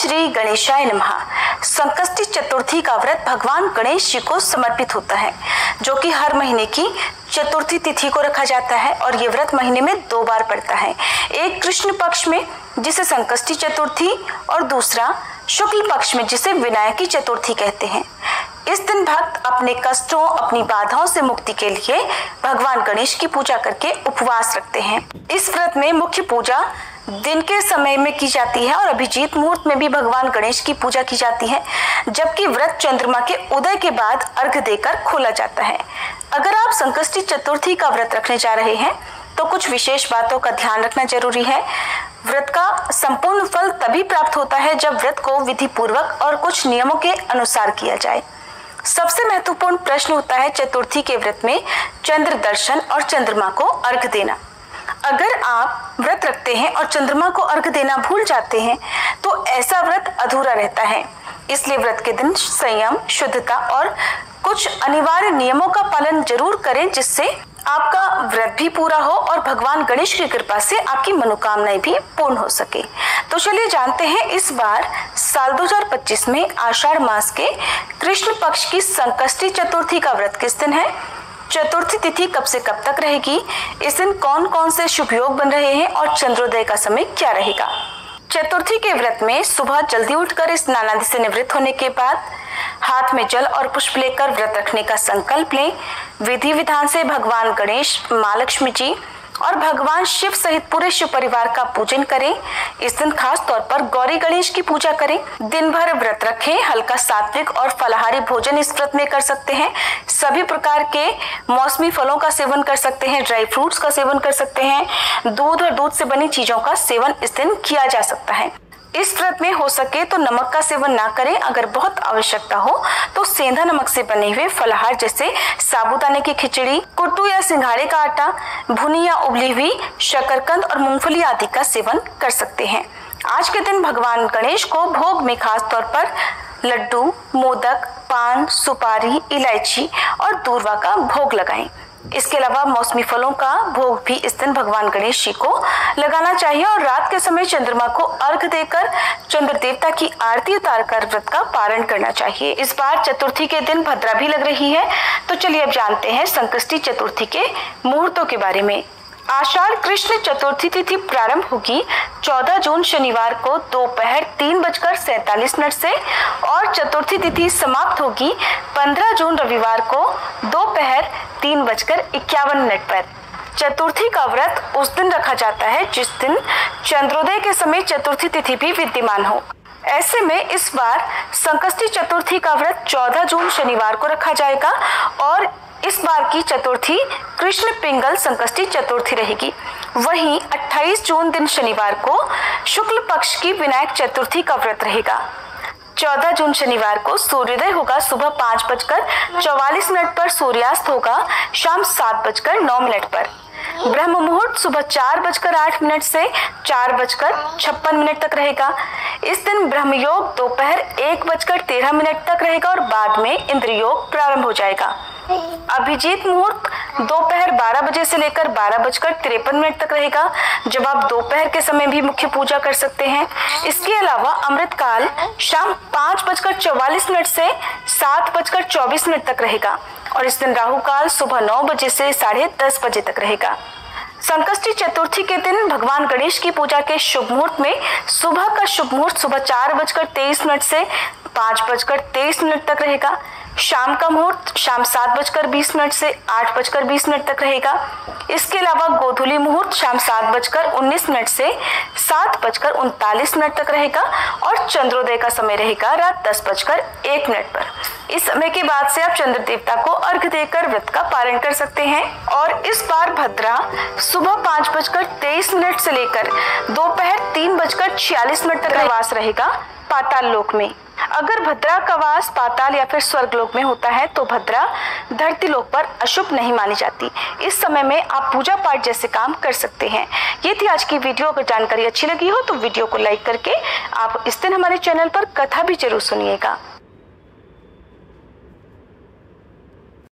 श्री गणेशाय नमः। संकष्टी चतुर्थी का व्रत भगवान गणेश जी को समर्पित होता है, जो कि हर महीने की चतुर्थी तिथि को रखा जाता है और ये व्रत महीने में 2 बार पड़ता है। एक कृष्ण पक्ष में जिसे संकष्टी चतुर्थी और दूसरा शुक्ल पक्ष में जिसे विनायकी चतुर्थी कहते हैं। इस दिन भक्त अपने कष्टों, अपनी बाधाओं से मुक्ति के लिए भगवान गणेश की पूजा करके उपवास रखते हैं। इस व्रत में मुख्य पूजा दिन के समय में की जाती है और अभिजीत मुहूर्त में भी भगवान गणेश की पूजा की जाती है, जबकि व्रत चंद्रमा के उदय के बाद अर्घ देकर खोला जाता है। अगर आप संकष्टी चतुर्थी का व्रत रखने जा रहे हैं तो कुछ विशेष बातों का ध्यान रखना जरूरी है। व्रत का संपूर्ण फल तभी प्राप्त होता है जब व्रत को विधि पूर्वक और कुछ नियमों के अनुसार किया जाए। सबसे महत्वपूर्ण प्रश्न होता है चतुर्थी के व्रत में चंद्र दर्शन और चंद्रमा को अर्घ देना। अगर आप व्रत रखते हैं और चंद्रमा को अर्घ देना भूल जाते हैं तो ऐसा व्रत अधूरा रहता है। इसलिए व्रत के दिन संयम, शुद्धता और कुछ अनिवार्य नियमों का पालन जरूर करें, जिससे आपका व्रत भी पूरा हो और भगवान गणेश की कृपा से आपकी मनोकामनाएं भी पूर्ण हो सके। तो चलिए जानते हैं इस बार साल 2025 में आषाढ़ मास के कृष्ण पक्ष की संकष्टी चतुर्थी का व्रत किस दिन है, चतुर्थी तिथि कब से कब तक रहेगी, इस दिन कौन कौन से शुभ योग बन रहे हैं और चंद्रोदय का समय क्या रहेगा। चतुर्थी के व्रत में सुबह जल्दी उठकर स्नान आदि से निवृत्त होने के बाद हाथ में जल और पुष्प लेकर व्रत रखने का संकल्प लें। विधि विधान से भगवान गणेश, मां लक्ष्मी जी और भगवान शिव सहित पूरे शिव परिवार का पूजन करें। इस दिन खास तौर पर गौरी गणेश की पूजा करें। दिन भर व्रत रखें। हल्का सात्विक और फलाहारी भोजन इस व्रत में कर सकते हैं। सभी प्रकार के मौसमी फलों का सेवन कर सकते हैं, ड्राई फ्रूट्स का सेवन कर सकते हैं। दूध और दूध से बनी चीजों का सेवन इस दिन किया जा सकता है। इस व्रत में हो सके तो नमक का सेवन ना करें। अगर बहुत आवश्यकता हो तो सेंधा नमक से बने हुए फलाहार जैसे साबूदाने की खिचड़ी, कुट्टू या सिंघाड़े का आटा, भुनी या उबली हुई शकरकंद और मूंगफली आदि का सेवन कर सकते हैं। आज के दिन भगवान गणेश को भोग में खास तौर पर लड्डू, मोदक, पान, सुपारी, इलायची और दूर्वा का भोग लगाएं। इसके अलावा मौसमी फलों का भोग भी इस दिन भगवान गणेश जी को लगाना चाहिए और रात के समय चंद्रमा को अर्घ देकर चंद्र देवता की आरती उतारकर व्रत का पारण करना चाहिए। इस बार चतुर्थी के दिन भद्रा भी लग रही है, तो चलिए अब जानते हैं संकष्टी चतुर्थी के मुहूर्तों के बारे में। आषाढ़ कृष्ण चतुर्थी तिथि प्रारंभ होगी 14 जून शनिवार को दोपहर 3:47 से और चतुर्थी तिथि समाप्त होगी 15 जून रविवार को दोपहर 3:51 पर। चतुर्थी का व्रत उस दिन रखा जाता है जिस दिन चंद्रोदय के समय चतुर्थी तिथि भी विद्यमान हो। ऐसे में इस बार संकष्टी चतुर्थी का व्रत 14 जून शनिवार को रखा जाएगा और इस बार की चतुर्थी कृष्ण पिंगल संकष्टी चतुर्थी रहेगी। वहीं 28 जून दिन शनिवार को शुक्ल पक्ष की विनायक चतुर्थी का व्रत रहेगा। 14 जून शनिवार को सूर्योदय होगा सुबह 5:44 पर, सूर्यास्त होगा शाम 7:09 पर। ब्रह्म मुहूर्त सुबह 4:08 से 4:56 तक रहेगा। इस दिन ब्रह्म योग दोपहर 1:13 तक रहेगा और बाद में इंद्र योग प्रारंभ हो जाएगा। अभिजीत मुहूर्त दोपहर 12 बजे से लेकर 12:53 तक रहेगा, जब आप दोपहर के समय भी मुख्य पूजा कर सकते हैं। इसके अलावा अमृत काल शाम 5:44 से 7:24 तक रहेगा और इस दिन राहु काल सुबह 9 बजे से 10:30 बजे तक रहेगा। संकष्टी चतुर्थी के दिन भगवान गणेश की पूजा के शुभ मुहूर्त में सुबह का शुभ मुहूर्त सुबह 4:23 से 5:23 तक रहेगा। शाम का मुहूर्त शाम 7:20 से 8:20 तक रहेगा। इसके अलावा गोधूली मुहूर्त शाम 7:19 से 7:39 तक रहेगा और चंद्रोदय का समय रहेगा रात 10:01 पर। इस समय के बाद से आप चंद्र देवता को अर्घ देकर व्रत का पारण कर सकते हैं। और इस बार भद्रा सुबह 5:23 से लेकर दोपहर 3:46 तक वास रहेगा पाताल लोक में। अगर भद्रा का वास पाताल या फिर स्वर्ग लोक में होता है तो भद्रा धरती लोक पर अशुभ नहीं मानी जाती। इस समय में आप पूजा पाठ जैसे काम कर सकते हैं। ये थी आज की वीडियो। अगर जानकारी अच्छी लगी हो तो वीडियो को लाइक करके आप इस दिन हमारे चैनल पर कथा भी जरूर सुनिएगा।